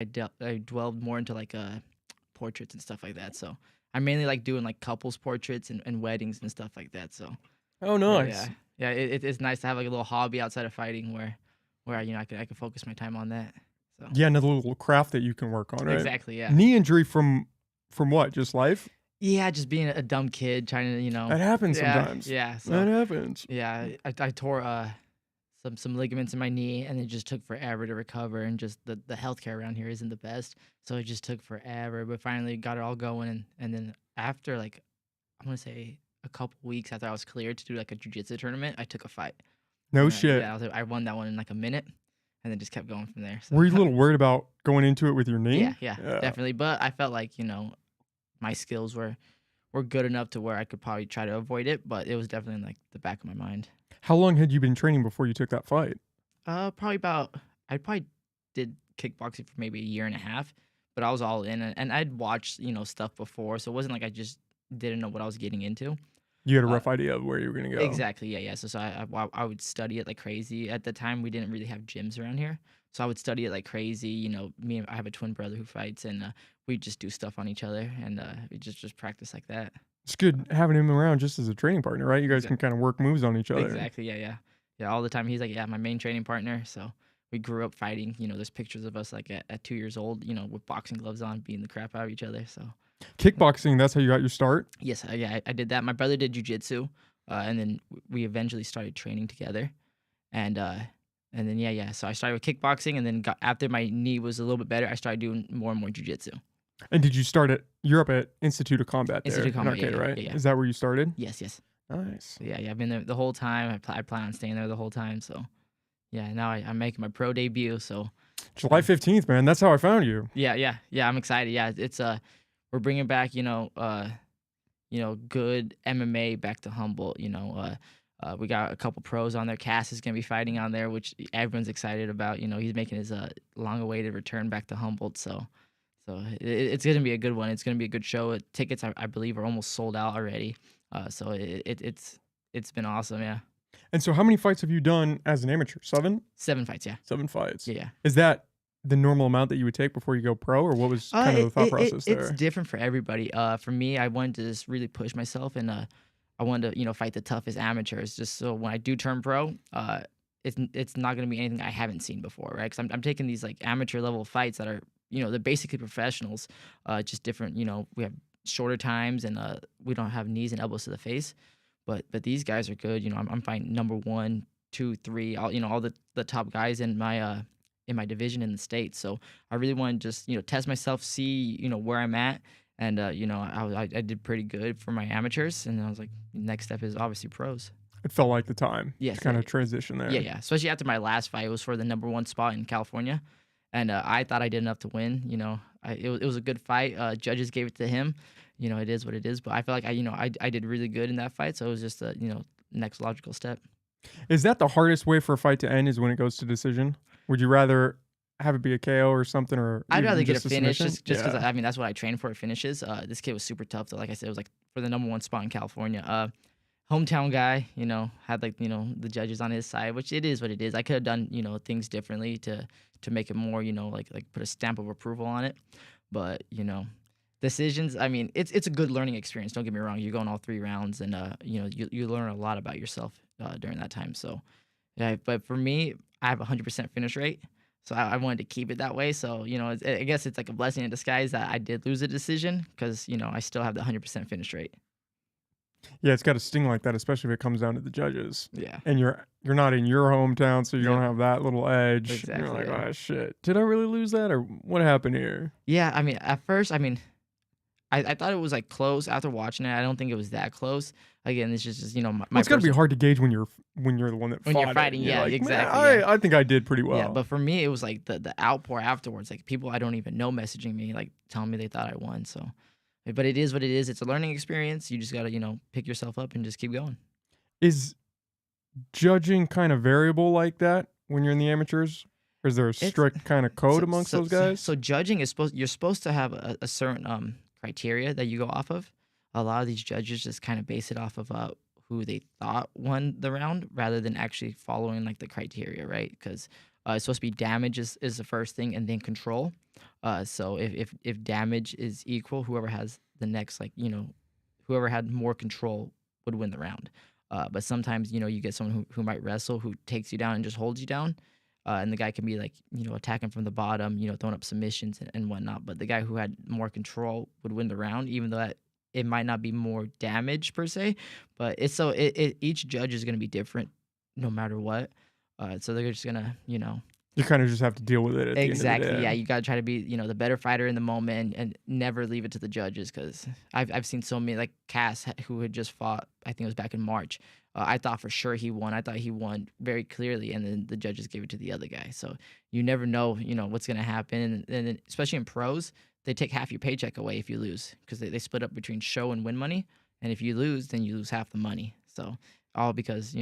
I dwelled more into like portraits and stuff like that. So I mainly like doing like couples portraits and weddings and stuff like that. So Oh, yeah, nice. yeah, it's nice to have like a little hobby outside of fighting where I can focus my time on that. So Yeah, another little craft that you can work on, right? exactly, yeah. Knee injury from what? Just life? Yeah, just being a dumb kid trying to, That happens yeah, sometimes. yeah. That So happens. yeah, I tore some ligaments in my knee, and it just took forever to recover. And just the healthcare around here isn't the best, so it just took forever. But finally got it all going, and then after like I'm gonna say a couple weeks after I was cleared to do like a jujitsu tournament, I took a fight, No and shit. yeah, I won that one in like a minute, and then just kept going from there. So Were you a little worried about going into it with your yeah, knee? yeah, Yeah. definitely. But I felt like my skills were good enough to where I could probably try to avoid it, but it was definitely in like the back of my mind. How long had you been training before you took that fight? Probably about I probably did kickboxing for maybe a year and a half, but I was all in, and I'd watched stuff before, so it wasn't like I just didn't know what I was getting into. You had a Uh, rough idea of where you were gonna go. exactly, yeah, yeah. So I would study it like crazy. At the time, we didn't really have gyms around here, so I would study it like crazy. I have a twin brother who fights, and we just do stuff on each other, and we just practice like that. It's good having him around just as a training partner, right? You guys can kind of work moves on each other. Exactly. Yeah, yeah. Yeah, all the time. He's like, yeah, my main training partner. So we grew up fighting. There's pictures of us like at 2 years old, with boxing gloves on, beating the crap out of each other. So Kickboxing, that's how you got your start? yes, yeah, I did that. My brother did jujitsu, and then we eventually started training together. And and then yeah. So I started with kickboxing, and then after my knee was a little bit better, I started doing more and more jujitsu. And did you start at you're up at Institute of Combat there Institute of in Combat. Yeah, Arcade, yeah, right? yeah, yeah. Is that where you started? Yes, yes. Nice. Yeah, yeah. I've been there the whole time. I plan on staying there the whole time. So yeah, now I'm making my pro debut. So July 15th, man. That's how I found you. yeah, yeah, yeah. I'm excited. Yeah, it's we're bringing back good MMA back to Humboldt. We got a couple pros on there. Cass is gonna be fighting on there, which everyone's excited about. He's making his long-awaited return back to Humboldt. So it's gonna be a good one. It's gonna be a good show. Tickets, I believe, are almost sold out already. So it's been awesome. Yeah, And so how many fights have you done as an amateur? 7? 7 fights. Yeah, 7 fights. yeah, yeah. Is that the normal amount that you would take before you go pro, or what was kind of the thought process It's there? different for everybody. For me, I wanted to just really push myself, and I wanted to fight the toughest amateurs, just so when I do turn pro, it's not gonna be anything I haven't seen before, right? Because I'm taking these like amateur level fights that are they're basically professionals, just different. We have shorter times, and we don't have knees and elbows to the face, but these guys are good. I'm fighting number one, two, three, all the top guys in my division in the States. So I really want to just, test myself, see, where I'm at. And, I did pretty good for my amateurs. And I was like, next step is obviously pros. It felt like the time to Yes. kind of transition there. Yeah. Yeah. Especially after my last fight, it was for the number one spot in California. And I thought I did enough to win. It was a good fight. Judges gave it to him. It is what it is. But I feel like I did really good in that fight. So it was just a, next logical step. Is that the hardest way for a fight to end is when it goes to decision? Would you rather have it be a KO or something, or I'd rather even get just a finish submission? just because Yeah. that's what I trained for. Finishes. This kid was super tough. Though, like I said, it was like for the number one spot in California. Hometown guy. Had like the judges on his side, which it is what it is. I could have done things differently to make it more like put a stamp of approval on it. But decisions. I mean, it's a good learning experience. Don't get me wrong. You're going all 3 rounds, and you learn a lot about yourself during that time. So yeah, but for me, I have 100% finish rate. So I wanted to keep it that way. So, I guess it's like a blessing in disguise that I did lose a decision because, I still have the 100% finish rate. Yeah, it's got to sting like that, especially if it comes down to the judges. Yeah. And you're not in your hometown, so you don't Yep. have that little edge. Exactly, You're like, yeah. oh shit, did I really lose that, or what happened here? Yeah. I mean, at first, I thought it was like close after watching it. I don't think it was that close. Again, it's just my Well, it's got to be personal. hard to gauge when you're the one that When fought you're it. fighting, You're yeah, like, man, exactly, yeah. I think I did pretty well. Yeah, but for me, it was like the outpour afterwards. Like people I don't even know messaging me, like telling me they thought I won. So, but it is what it is. It's a learning experience. You just gotta pick yourself up and just keep going. Is judging kind of variable like that when you're in the amateurs? Or is there a It's strict kind of code amongst those guys? So judging is you're supposed to have a certain criteria that you go off of. A lot of these judges just kind of base it off of who they thought won the round rather than actually following like the criteria, right? Because It's supposed to be damage is the first thing, and then control. So if damage is equal, whoever has the next, like, whoever had more control would win the round. But sometimes, you get someone who might wrestle, who takes you down and just holds you down. And the guy can be like, attacking from the bottom, throwing up submissions and whatnot. But the guy who had more control would win the round, even though that it might not be more damage per se. But each judge is going to be different no matter what. So they're just gonna, You kind of just have to deal with it at the end of the exactly, day. yeah. You gotta try to be, the better fighter in the moment, and never leave it to the judges. Because I've seen so many, like Cass, who had just fought. I think it was back in March. I thought for sure he won. I thought he won very clearly, and then the judges gave it to the other guy. So you never know, what's gonna happen. And then, especially in pros, they take half your paycheck away if you lose, because they split up between show and win money. And if you lose, then you lose half the money. So all because,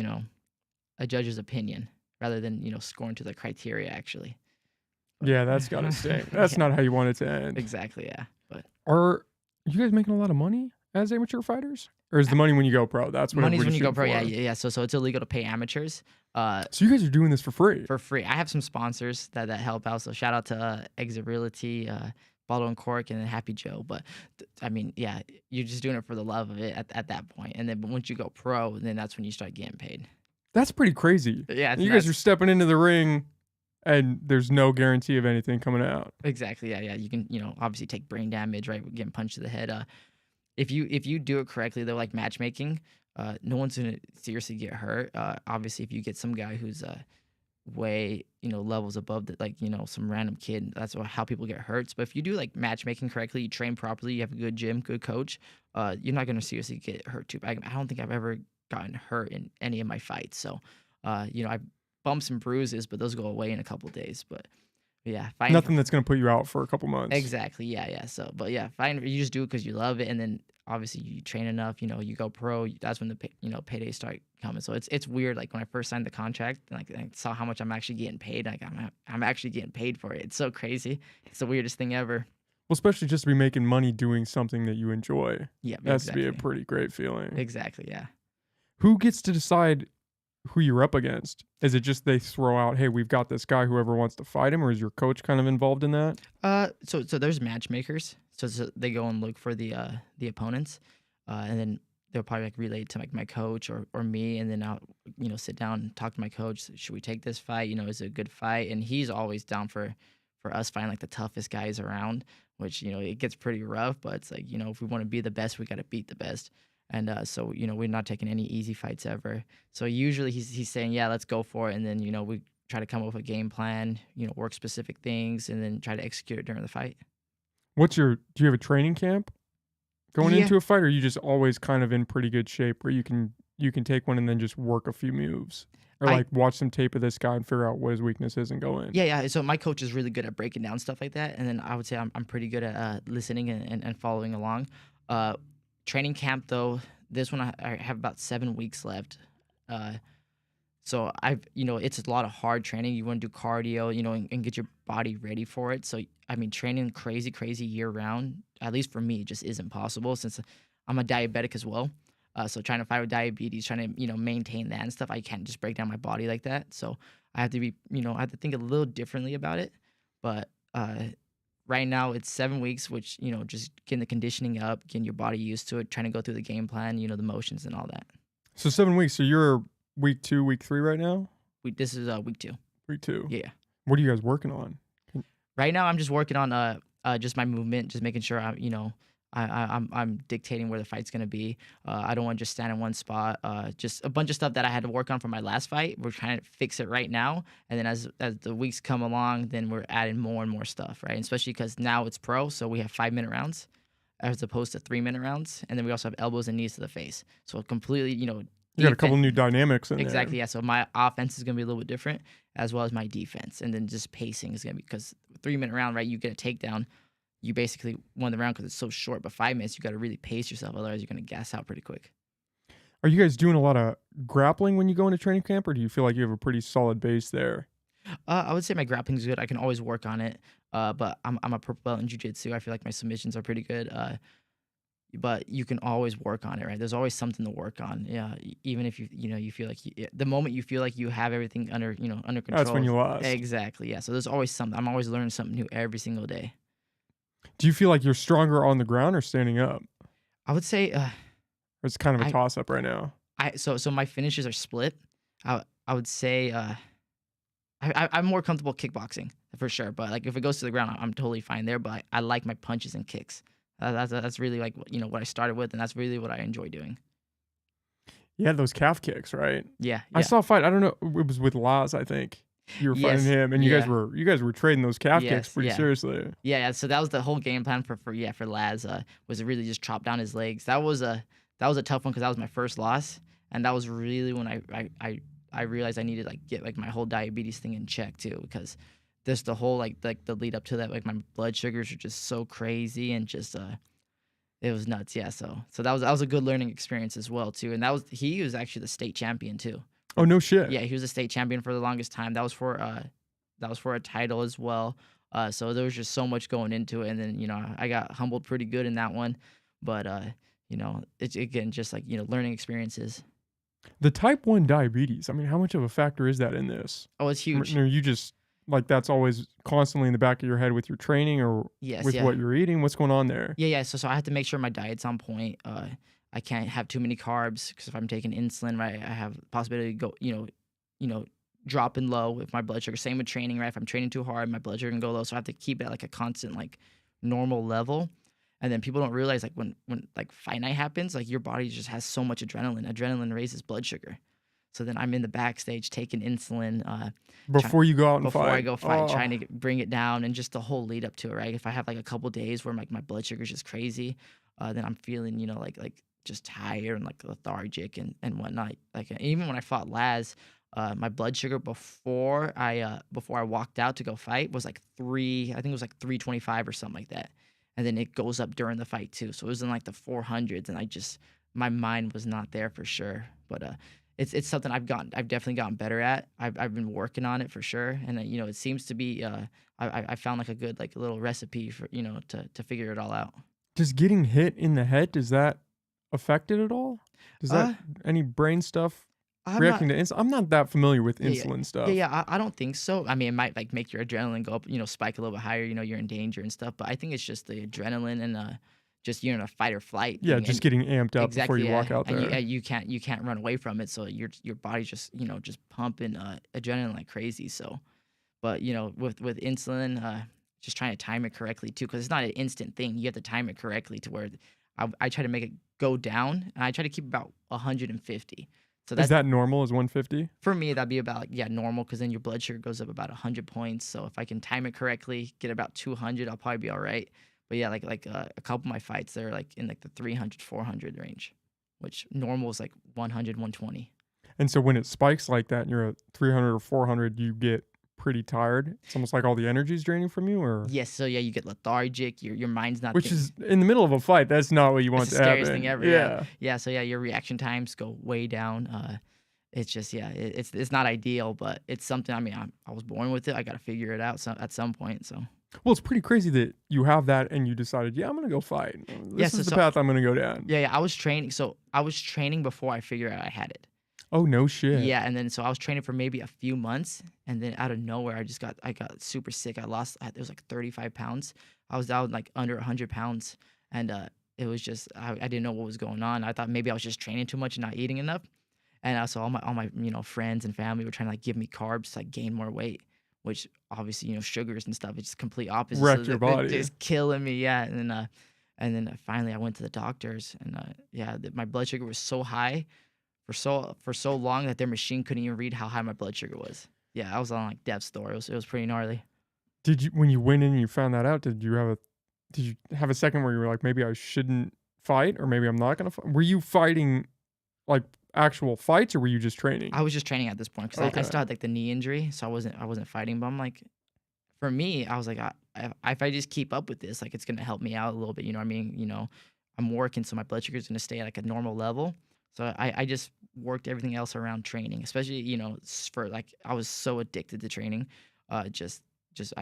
a judge's opinion rather than, scoring to the criteria actually. But Yeah, that's gotta stay. That's yeah, not how you want it to end. exactly, yeah. But Are you guys making a lot of money as amateur fighters? Or is the money when you go pro? That's what money's when everybody's you go shooting pro, yeah, for. yeah, yeah. So it's illegal to pay amateurs So you guys are doing this for free. for free. I have some sponsors that help out. So shout out to Exit Realty, Bottle and Cork, and then Happy Joe. But I mean, yeah, you're just doing it for the love of it at that point. And then once you go pro, then that's when you start getting paid. That's pretty crazy. Yeah, it's You guys are nuts. stepping into the ring and there's no guarantee of anything coming out. Exactly. Yeah, yeah. You can, obviously take brain damage, right? Getting punched to the head. If you do it correctly, though, like matchmaking, no one's gonna seriously get hurt. Obviously, if you get some guy who's way, levels above that, like, some random kid, that's how people get hurt. But if you do like matchmaking correctly, you train properly, you have a good gym, good coach, you're not gonna seriously get hurt too. I don't think I've ever gotten hurt in any of my fights. So, I bumps and bruises, but those go away in a couple days. But yeah, fighting for Nothing that's gonna put you out for a couple months. exactly, yeah, yeah. So, but yeah, fighting, you just do it because you love it, and then obviously you train enough. You go pro. That's when the paydays start coming. So it's weird. Like when I first signed the contract, like I saw how much I'm actually getting paid. Like I'm actually getting paid for it. It's so crazy. It's the weirdest thing ever. Well, especially just to be making money doing something that you enjoy. Yeah, That has to be a exactly, pretty great feeling. exactly, yeah. Who gets to decide who you're up against? Is it just they throw out, hey, we've got this guy, whoever wants to fight him, or is your coach kind of involved in that? So there's matchmakers. So they go and look for the opponents, and then they'll probably like relay it to like my coach or me, and then I'll sit down and talk to my coach. Should we take this fight? Is it a good fight? And he's always down for us fighting like the toughest guys around, which it gets pretty rough. But it's like if we want to be the best, we got to beat the best. And so we're not taking any easy fights ever. So usually he's saying, yeah, let's go for it, and then we try to come up with a game plan, work specific things, and then try to execute it during the fight. Do you have a training camp going Yeah, into a fight, or are you just always kind of in pretty good shape where you can take one and then just work a few moves? Or I like watch some tape of this guy and figure out what his weakness is and go in. yeah, yeah. So my coach is really good at breaking down stuff like that, and then I would say I'm pretty good at listening and following along. Uh, Training camp though, this one I have about 7 weeks left. Uh, So it's a lot of hard training. You want to do cardio, and get your body ready for it. So I mean, training crazy year round, at least for me, just isn't possible since I'm a diabetic as well. So trying to fight with diabetes, trying to maintain that and stuff, I can't just break down my body like that. So I have to be, I have to think a little differently about it. But right now it's 7 weeks, which just getting the conditioning up, getting your body used to it, trying to go through the game plan, the motions and all that. So 7 weeks. So you're week 2, week 3 right now? This is week 2. Week 2. Yeah. What are you guys working on? Right now, I'm just working on just my movement, just making sure I'm dictating where the fight's gonna be. I don't want to just stand in one spot. Just a bunch of stuff that I had to work on for my last fight. We're trying to fix it right now, and then as the weeks come along, then we're adding more and more stuff, right? And especially because now it's pro, so we have 5-minute rounds as opposed to 3-minute rounds, and then we also have elbows and knees to the face. So completely, You got a couple new dynamics in exactly, there. yeah. So my offense is gonna be a little bit different, as well as my defense, and then just pacing is gonna be because 3-minute round, right? You get a takedown, you basically won the round because it's so short. But 5 minutes, you got to really pace yourself, otherwise you're gonna gas out pretty quick. Are you guys doing a lot of grappling when you go into training camp, or do you feel like you have a pretty solid base there? I would say my grappling is good. I can always work on it. But I'm a purple belt in jiu-jitsu. I feel like my submissions are pretty good. but you can always work on it, right? There's always something to work on. Yeah, even if you feel like the moment you feel like you have everything under That's when control. you lost. Exactly. Yeah. So there's always something. I'm always learning something new every single day. Do you feel like you're stronger on the ground or standing up? I would say Or it's kind of a I toss up right now. so my finishes are split. I would say I'm more comfortable kickboxing for sure, but like if it goes to the ground, I'm totally fine there. But I like my punches and kicks. That's really like what I started with, and that's really what I enjoy doing. You had those calf kicks, right? Yeah, I yeah, saw a fight. I don't know. It was with Laz, I think. You were fighting yes, him, and yeah, you guys were trading those calf kicks yes, pretty yeah. seriously. Yeah, so that was the whole game plan for Laz, was to really just chop down his legs. That was a tough one because that was my first loss, and that was really when I realized I needed like get like my whole diabetes thing in check too, because this the whole like the lead up to that, like my blood sugars are just so crazy and just it was nuts. Yeah, so that was a good learning experience as well too, and he was actually the state champion too. Oh no shit. Yeah, he was a state champion for the longest time. That was for a title as well. So there was just so much going into it, and then I got humbled pretty good in that one, but it's again just like learning experiences. The type 1 diabetes. I mean, how much of a factor is that in this? Oh, it's huge. Are you just like that's always constantly in the back of your head with your training or Yes, with yeah, what you're eating? What's going on there? yeah. So I have to make sure my diet's on point. I can't have too many carbs because if I'm taking insulin, right, I have the possibility to go, dropping low with my blood sugar. Same with training, right? If I'm training too hard, my blood sugar can go low. So I have to keep it at like a constant, like normal level. And then people don't realize like when like fight night happens, like your body just has so much adrenaline. Adrenaline raises blood sugar. So then I'm in the backstage taking insulin, Before you go out and before I fight. go fight, trying to bring it down, and just the whole lead up to it, right? If I have like a couple days where like my blood sugar is just crazy, then I'm feeling, like just tired and like lethargic and whatnot. Like even when I fought Laz, my blood sugar before I walked out to go fight was like I think it was like 325 or something like that, and then it goes up during the fight too. So it was in like the 400s, and my mind was not there for sure, but it's something I've definitely gotten better at. I've been working on it for sure, and it seems to be I found like a good like little recipe for to figure it all out. Just getting hit in the head, does that affect it at all? Does that Uh, any brain stuff I'm reacting not. to insulin? I'm not that familiar with Yeah, yeah, insulin yeah, stuff. yeah. I don't think so. I mean, it might like make your adrenaline go up, spike a little bit higher. You're in danger and stuff. But I think it's just the adrenaline and just you're in a fight or flight Yeah, thing, just and getting amped up before exactly, you walk yeah, out and there. you can't run away from it. So your body's just just pumping adrenaline like crazy. So, but with insulin, just trying to time it correctly too, because it's not an instant thing. You have to time it correctly to where I try to make it go down, and I try to keep about 150. So Is that that normal? Is 150? for me that'd be about yeah normal, because then your blood sugar goes up about 100 points. So if I can time it correctly, get about 200, I'll probably be all right. But yeah, like a couple of my fights, they're like in like the 300, 400 range, which normal is like 100, 120. And so when it spikes like that and you're at 300 or 400, you get pretty tired. It's almost like all the energy's draining from you, or Yes, so yeah, you get lethargic. Your mind's not which thinking. is in the middle of a fight. That's not what you It's want the to scariest thing happen. ever. Yeah, Yeah. yeah. So yeah, your reaction times go way down. It's just yeah, it's not ideal, but it's something. I mean, I was born with it. I got to figure it out at some point. So Well, it's pretty crazy that you have that and you decided, yeah, I'm gonna go fight. yeah, This is the path I'm gonna go down. yeah, I was training. So I was training before I figured out I had it. Oh no shit. Yeah, and then so I was training for maybe a few months, and then out of nowhere, I got super sick. It was like 35 pounds. I was down like under 100 pounds, and it was just I didn't know what was going on. I thought maybe I was just training too much and not eating enough, and so all my friends and family were trying to like give me carbs to like gain more weight, which obviously sugars and stuff. It's just complete opposite. So Wrecked your they're body. just killing me. Yeah, and then finally I went to the doctors, and yeah, my blood sugar was so high for so long that their machine couldn't even read how high my blood sugar was. Yeah, I was on like death's door. It was pretty gnarly. Did you when you went in and you found that out, did you have a second where you were like, maybe I shouldn't fight or maybe I'm not gonna fight? Were you fighting like actual fights or were you just training? I was just training at this point because I Okay. still had like the knee injury, so I wasn't fighting. But I'm like, for me, I was like, if I just keep up with this, like it's gonna help me out a little bit. You know what I mean? I'm working, so my blood sugar is gonna stay at like a normal level. So I just worked everything else around training, especially for like I was so addicted to training, just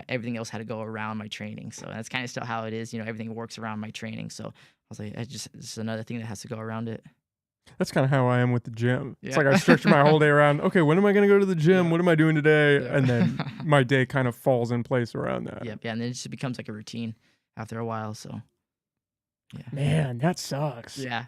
everything else had to go around my training. So that's kind of still how it is. Everything works around my training. So I was like, it's another thing that has to go around it. That's kinda how I am with the gym. It's Yeah. like I structure my whole day around, "Okay, when am I gonna go to the gym? Yeah. What am I doing today?" Yeah. And then my day kind of falls in place around that. Yep. Yeah. And then it just becomes like a routine after a while. So yeah. Man, that sucks. Yeah.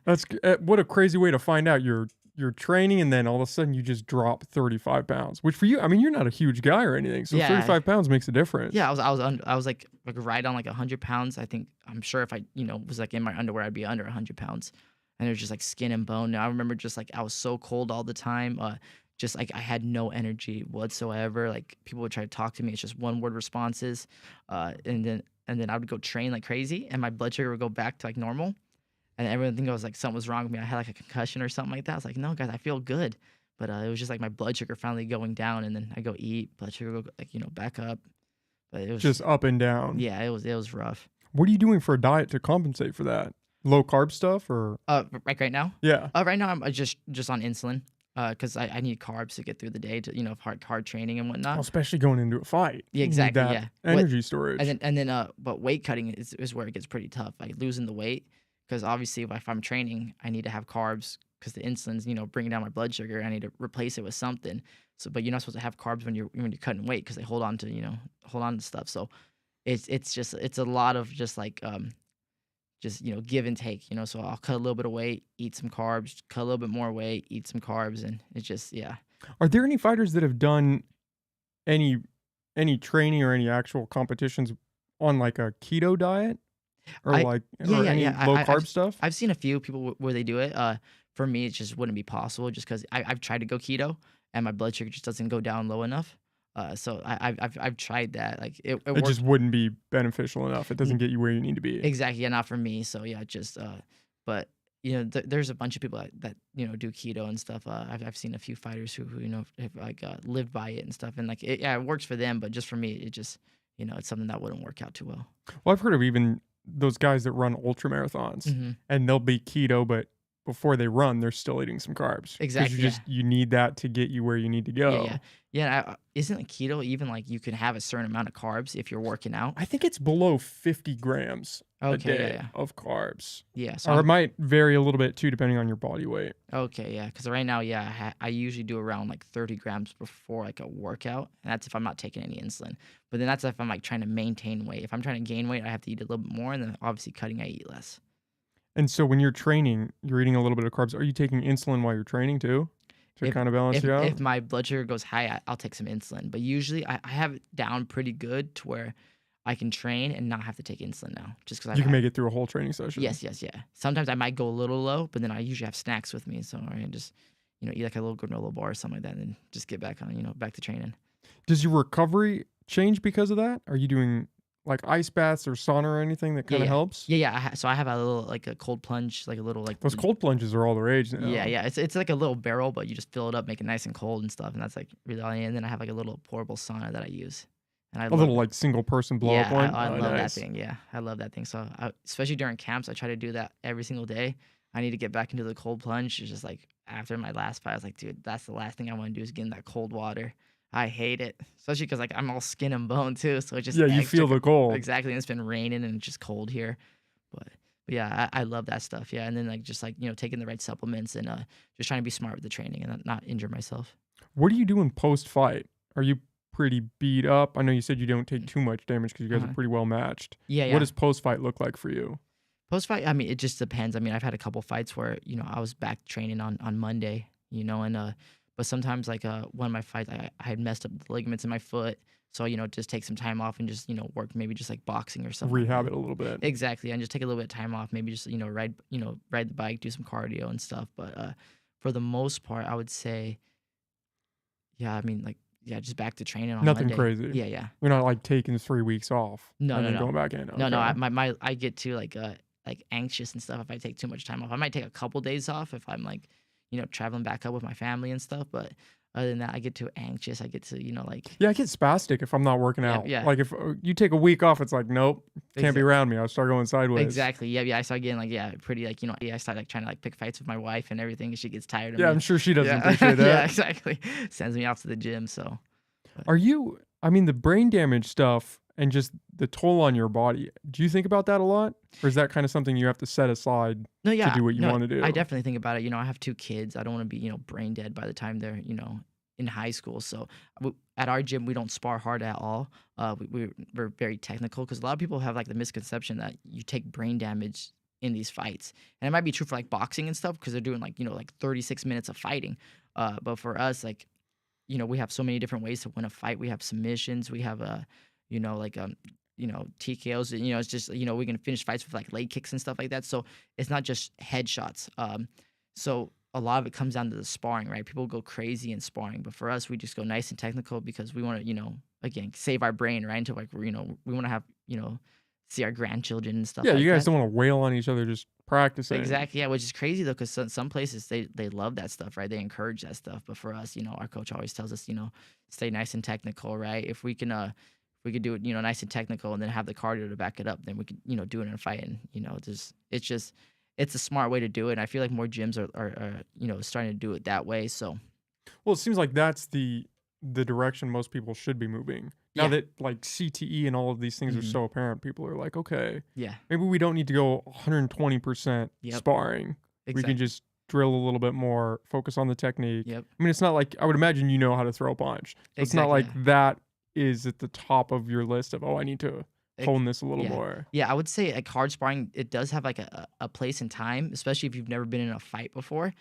What a crazy way to find out you're training and then all of a sudden you just drop 35 pounds, which for you, I mean, you're not a huge guy or anything, so Yeah. 35 pounds makes a difference. Yeah. I was like right on like 100 pounds. I'm sure if I, was like in my underwear, I'd be under 100 pounds. And it was just like skin and bone. And I remember just like I was so cold all the time. Just like I had no energy whatsoever. Like people would try to talk to me. It's just one word responses. And then I would go train like crazy and my blood sugar would go back to like normal. And everyone think I was like something was wrong with me. I had like a concussion or something like that. I was like, no, guys, I feel good. But it was just like my blood sugar finally going down, and then I go eat, blood sugar go like back up. But it was Just up and down. yeah, it was rough. What are you doing for a diet to compensate for that? Low carb stuff or Like right now, yeah. right now I'm just on insulin. Because I need carbs to get through the day to hard training and Well, whatnot. especially going into a fight. Yeah, You need exactly. that Yeah, energy storage. and then but weight cutting is where it gets pretty tough. Like losing the weight, because obviously if I'm training, I need to have carbs because the insulin's bringing down my blood sugar. I need to replace it with something. So, but you're not supposed to have carbs when you're cutting weight because they hold on to stuff. So it's a lot of just like give and take. So I'll cut a little bit of weight, eat some carbs, cut a little bit more weight, eat some carbs, and it's just yeah. Are there any fighters that have done any training or any actual competitions on like a keto diet or I like yeah, or yeah, any yeah. low carb stuff? I've seen a few people where they do it. For me, it just wouldn't be possible just because I've tried to go keto and my blood sugar just doesn't go down low enough. So I've tried that. Like it It worked just wouldn't be beneficial enough. It doesn't get you where you need to be. exactly. Yeah, not for me. So yeah, just but there's a bunch of people that do keto and stuff. I've seen a few fighters who have like lived by it and stuff, and like it works for them. But just for me, it just it's something that wouldn't work out too well. Well, I've heard of even those guys that run ultra marathons Hmm. and they'll be keto, but before they run, they're still eating some carbs. 'Cause Exactly. Yeah. you need that to get you where you need to go. Yeah, yeah, yeah. Isn't it keto even like you can have a certain amount of carbs if you're working out? I think it's below 50 grams a Okay, yeah, day yeah, of carbs. yeah. So Or it might vary a little bit too, depending on your body weight. okay, yeah. Because right now, yeah, I usually do around like 30 grams before like a workout, and that's if I'm not taking any insulin. But then that's if I'm like trying to maintain weight. If I'm trying to gain weight, I have to eat a little bit more, and then obviously cutting, I eat less. And so when you're training, you're eating a little bit of carbs. Are you taking insulin while you're training too to If kind of balance you out? if my blood sugar goes high, I'll take some insulin. But usually, I have it down pretty good to where I can train and not have to take insulin now, just because You can make it through a whole training session. yes, yes, yeah. Sometimes I might go a little low, but then I usually have snacks with me, so I can just eat like a little granola bar or something like that, and then just get back on back to training. Does your recovery change because of that? Are you doing like ice baths or sauna or anything that Yeah, kind of yeah, helps? yeah, yeah. So I have a little like a cold plunge, like a little like Those cold plunges are all the rage now. yeah, yeah. It's like a little barrel, but you just fill it up, make it nice and cold and stuff, and that's like really all. And then I have like a little portable sauna that I use, and I A love little like single person blow up yeah, one. I Oh, love nice. that thing. Yeah, I love that thing. So especially during camps, I try to do that every single day. I need to get back into the cold plunge. It's just like after my last fight, I was like, dude, that's the last thing I want to do is get in that cold water. I hate it, especially because like I'm all skin and bone too, so it's just Yeah, you extra feel the cold. exactly. And it's been raining and it's just cold here, but yeah, I love that stuff. Yeah, and then like just like taking the right supplements and just trying to be smart with the training and not injure myself. What are you doing post fight? Are you pretty beat up? I know you said you don't take too much damage because you guys are Uh-huh. pretty well matched. Yeah, What yeah. does post fight look like for you? Post fight, I mean, it just depends. I mean, I've had a couple fights where I was back training on Monday, and but sometimes like one of my fights, I had messed up the ligaments in my foot, so just take some time off and just work maybe just like boxing or something. Like Rehab that. it a little bit. Exactly, and just take a little bit of time off, maybe just ride the bike, do some cardio and stuff. But for the most part, I would say, yeah, I mean like yeah, just back to training on Nothing Monday. crazy. Yeah, yeah. You're not like taking 3 weeks off No, and no, then no. going back in. No, no, Okay. I get to like anxious and stuff if I take too much time off. I might take a couple days off if I'm like, traveling back up with my family and stuff. But other than that, I get too anxious. I get to, like Yeah, I get spastic if I'm not working yeah, out. yeah, Like if you take a week off, it's like, nope, can't be exactly, around me. I'll start going sideways. exactly. Yeah, yeah. I start getting like pretty like yeah. I start like trying to like pick fights with my wife and everything, and she gets tired of Yeah, I'm me. sure she doesn't Yeah, appreciate yeah, that. exactly. Sends me off to the gym. So, but, Are you? I mean, the brain damage stuff and just the toll on your body. Do you think about that a lot? Or is that kind of something you have to set aside No, to yeah, do what you no, want to I do? definitely think about it. I have 2 kids. I don't wanna be, brain dead by the time they're, in high school. So, at our gym, we don't spar hard at all. We're very technical because a lot of people have, like, the misconception that you take brain damage in these fights. And it might be true for, like, boxing and stuff because 'cause they're doing, like, like, 36 minutes of fighting. But for us, like, we have so many different ways to win a fight. We have submissions. We have, like, TKOs. It's just, we can finish fights with like leg kicks and stuff like that. So it's not just headshots. So a lot of it comes down to the sparring, right? People go crazy in sparring, but for us, we just go nice and technical because we want to, again, save our brain, right? Until like we want to have, see our grandchildren and stuff Yeah, like you guys that. don't want to wail on each other just practicing. Exactly, yeah, which is crazy though, because some places they love that stuff, right? They encourage that stuff. But for us, our coach always tells us, stay nice and technical, right? If we could do it, nice and technical, and then have the cardio to back it up, then we could, do it in a fight. And just it's a smart way to do it. And I feel like more gyms are starting to do it that way. So Well, it seems like that's the direction most people should be moving. Now yeah, that like CTE and all of these things are hmm, so apparent, people are like, okay, yeah, maybe we don't need to go 120% yep, sparring. We can exactly, just drill a little bit more, focus on the technique. yep, I mean, it's not like I would imagine you know how to throw a punch. So it's not exactly, like yeah. that is at the top of your list of, oh, I need to Ex hone this a little Yeah. more. Yeah, I would say, like, hard sparring, it does have, like, a place and time, especially if you've never been in a fight before.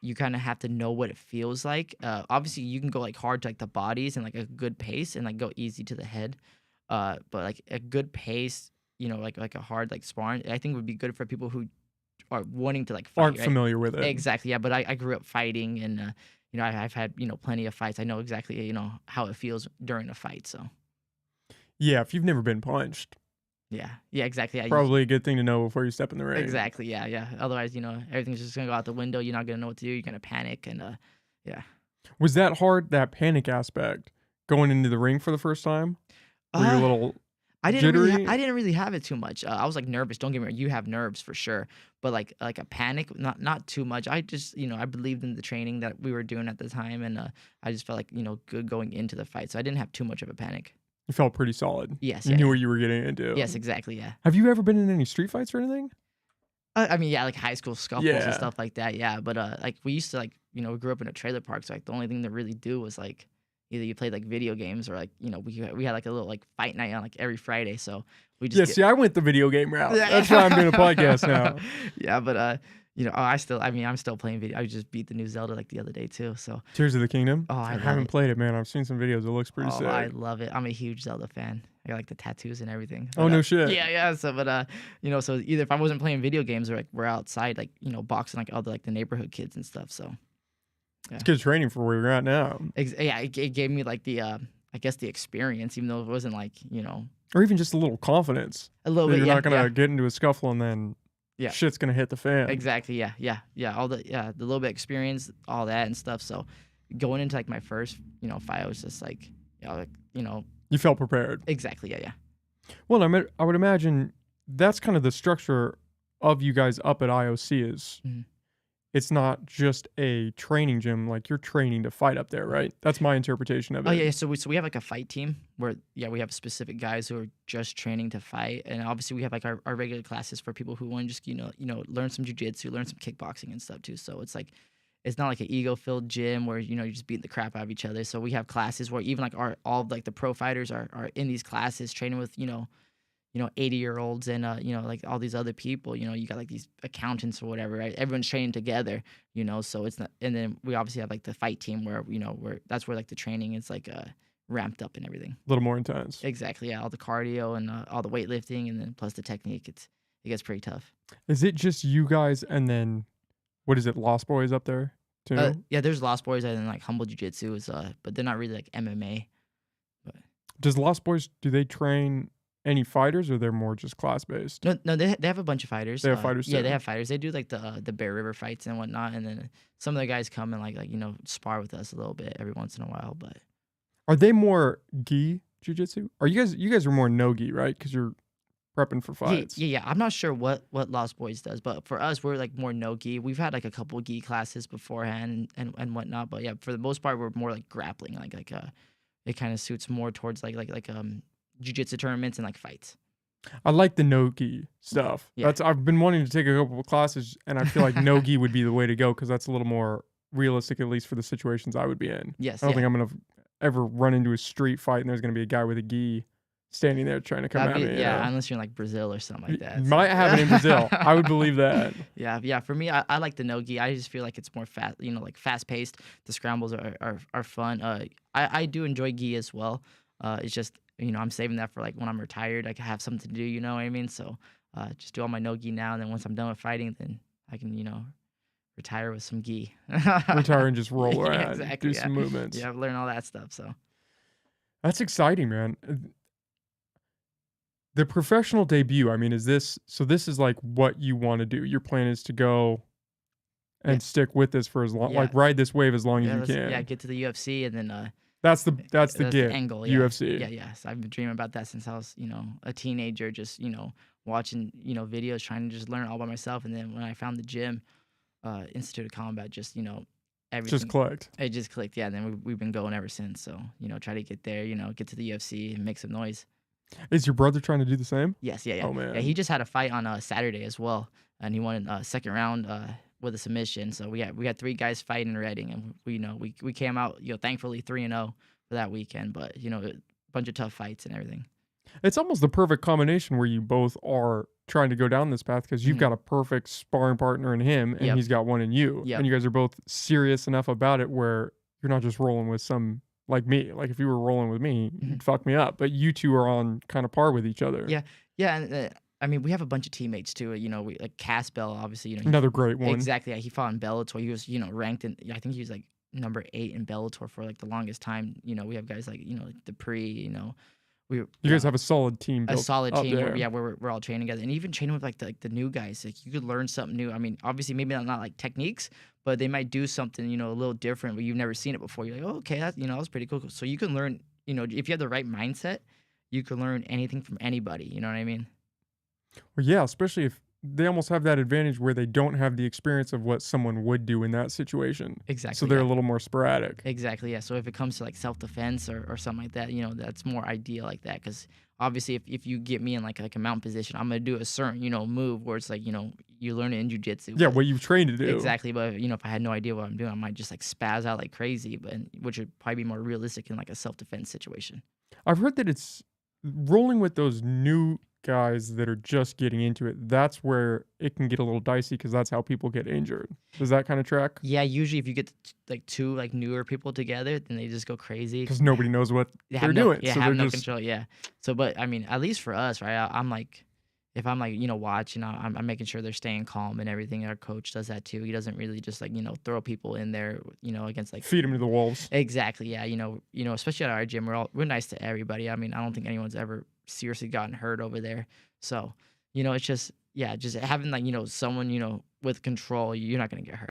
You kinda have to know what it feels like. Obviously, you can go, like, hard to, like, the bodies and, like, a good pace and, like, go easy to the head. But, like, a good pace, like a hard, like, sparring, I think would be good for people who are wanting to, like, fight, Aren't right? familiar with it. Exactly, yeah, but I grew up fighting and, I've had, plenty of fights. I know exactly, how it feels during a fight, so Yeah, if you've never been punched, yeah. Yeah, exactly, yeah, probably a good thing to know before you step in the ring. exactly, yeah, yeah. Otherwise, everything's just gonna go out the window. You're not gonna know what to do. You're gonna panic and yeah. Was that hard, that panic aspect, going into the ring for the first time? Were you a Uh, little jittery? I didn't really have it too much. I was like nervous. Don't get me wrong. You have nerves for sure, but like a panic, not too much. I just I believed in the training that we were doing at the time, and I just felt like good going into the fight. So I didn't have too much of a panic. You felt pretty solid. Yes, You yeah, knew yeah. what you were getting Yes, into. exactly, yeah. Have you ever been in any street fights or anything? I mean, yeah, like high school scuffles and Yeah. stuff like that, yeah, but, like, we used to, like we grew up in a trailer park, so, like, the only thing to really do was, like, either you played, like, video games or, like, we had, like, a little, like, fight night on, like, every Friday, so we just Yeah, get see, I went the video game route. That's why I'm doing a podcast yeah. now. Yeah, but, I'm still playing video I just beat the new Zelda, like, the other day too, so Tears of the Kingdom? oh, I I love haven't it. played it, man. I've seen some videos. It looks pretty Oh, I sick. love it. I'm a huge Zelda fan. I got, like, the tattoos and everything, Oh, but, no shit. yeah, yeah, so, but, so either if I wasn't playing video games or, like, we're outside, like, boxing, like, all the, like, the neighborhood kids and stuff, so, It's yeah. good training for where you're at now. Yeah, it gave me, like, I guess, the experience, even though it wasn't, like, Or even just a little confidence a little that bit, you're yeah, not yeah, gonna get into a scuffle and then yeah, shit's gonna hit the fan. exactly, yeah, yeah, yeah, the little bit experience, all that and stuff, so going into, like, my first, fight, I was just, like, like, You felt prepared. exactly, yeah, yeah. Well, I would imagine that's kind of the structure of you guys up at IOC is Mhm. it's not just a training gym, like you're training to fight up there, right? That's my interpretation of Oh, it. yeah, so we have, like, a fight team where, yeah, we have specific guys who are just training to fight, and obviously we have, like, our regular classes for people who wanna just, learn some jujitsu, learn some kickboxing and stuff too, so it's, like it's not like an ego-filled gym where, you're just beating the crap out of each other, so we have classes where even, like, all of, like, the pro fighters are in these classes training with, 80-year-olds and, like, all these other people, you got, like, these accountants or whatever, right? Everyone's training together, so it's not and then we obviously have, like, the fight team where, where that's where, like, the training is, like, ramped up and everything. A little more intense. Exactly, yeah, all the cardio and, all the weightlifting and then plus the technique, it gets pretty tough. Is it just you guys and then what is it, Lost Boys up there too? Yeah, there's Lost Boys and then, like, Humble Jiu-Jitsu is, but they're not really, like, MMA, but Does Lost Boys do they train any fighters or they're more just class based? no, no, they have a bunch of fighters. They have fighters Yeah, they too. have fighters. They do like the Bear River fights and whatnot, and then some of the guys come and like spar with us a little bit every once in a while. But Are they more gi jujitsu? Are you guys are more no gi, right? Because you're prepping for yeah, fights. yeah, yeah. I'm not sure what Lost Boys does, but for us, we're like more no gi. We've had like a couple gi classes beforehand and whatnot, but yeah, for the most part, we're more like grappling, like it kind of suits more towards like jiu-jitsu tournaments and like fights. I like the no-gi Yeah. stuff. Yeah. That's I've been wanting to take a couple of classes, and I feel like no-gi would be the way to go because that's a little more realistic, at least for the situations I would be in. Yes, I don't yeah. think I'm gonna ever run into a street fight and there's gonna be a guy with a gi standing there trying to come That'd at be me, yeah, unless you're in like Brazil or something like that. So Might have it in Brazil. I would believe that. yeah, yeah. For me, I like the no-gi. I just feel like it's more fast, like fast paced. The scrambles are fun. I do enjoy gi as well. It's just I'm saving that for like when I'm retired. I can have something to do. You know what I mean? So just do all my no-gi now, and then once I'm done with fighting, then I can retire with some gi. Retire and just roll Yeah, around, exactly. do Yeah, some movements. yeah. I've learned all that stuff. So That's exciting, man. The professional debut, I mean, this is like what you want to do. Your plan is to go yeah, and stick with this for as long, yeah, like ride this wave as long as yeah. you Yeah. can. Get to the UFC, and then That's the that's the get. end goal, yeah. UFC. Yeah, yeah. So I've been dreaming about that since I was, a teenager, just, watching, videos, trying to just learn all by myself. And then when I found the gym, Institute of Combat, just, Just everything, clicked. it just clicked. Yeah. And then we've been going ever since. So, try to get there, get to the UFC and make some noise. Is your brother trying to do the same? Yes, yeah, yeah. Oh Yeah, he man. just had a fight on Saturday as well. And he won second round with a submission. So we had three guys fighting in Reading, and we came out, thankfully 3-0 for that weekend, but a bunch of tough fights and everything. It's almost the perfect combination where you both are trying to go down this path because you've Mhm. got a perfect sparring partner in him and Yep. he's got one in you. Yep. And you guys are both serious enough about it where you're not just rolling with some like me. Like if you were rolling with me, Mhm. you'd fuck me up. But you two are on kind of par with each other. Yeah, yeah, and I mean, we have a bunch of teammates too. We like Cass Bell, obviously. Another great one. Exactly. Yeah, he fought in Bellator. He was ranked in. I think he was like number 8 in Bellator for like the longest time. We have guys like like Dupree. We You guys have a solid team a built solid up team. there. Yeah, we're all training together, and even training with like the new guys. Like you could learn something new. I mean, obviously maybe not like techniques, but they might do something a little different, but you've never seen it before. You're like, oh, okay, that that was pretty cool. So you can learn. If you have the right mindset, you can learn anything from anybody. You know what I mean? Well, yeah, especially if they almost have that advantage where they don't have the experience of what someone would do in that situation. So Exactly. they're Yeah. a little more sporadic. Exactly. Yeah. So if it comes to like self defense or something like that, that's more ideal like that. Because obviously, if you get me in like a mount position, I'm gonna do a certain move where it's like you learn it in jujitsu. Yeah, But what you've trained to do. exactly. But if I had no idea what I'm doing, I might just like spaz out like crazy. But which would probably be more realistic in like a self defense situation. I've heard that it's rolling with those new guys that are just getting into it. That's where it can get a little dicey because that's how people get injured. Does that kind of track? Yeah. Usually, if you get like two like newer people together, then they just go crazy. Because nobody knows what They they're have no, doing. yeah, So have they're no just control. Yeah. So, but I mean, at least for us, right? I'm like, if I'm like, watching, I'm making sure they're staying calm and everything. Our coach does that too. He doesn't really just like, throw people in there, against like. feed them to the wolves. Exactly. Yeah. Especially at our gym, we're nice to everybody. I mean, I don't think anyone's ever seriously gotten hurt over there. So, it's just, yeah, just having like, someone, with control, you're not gonna get hurt.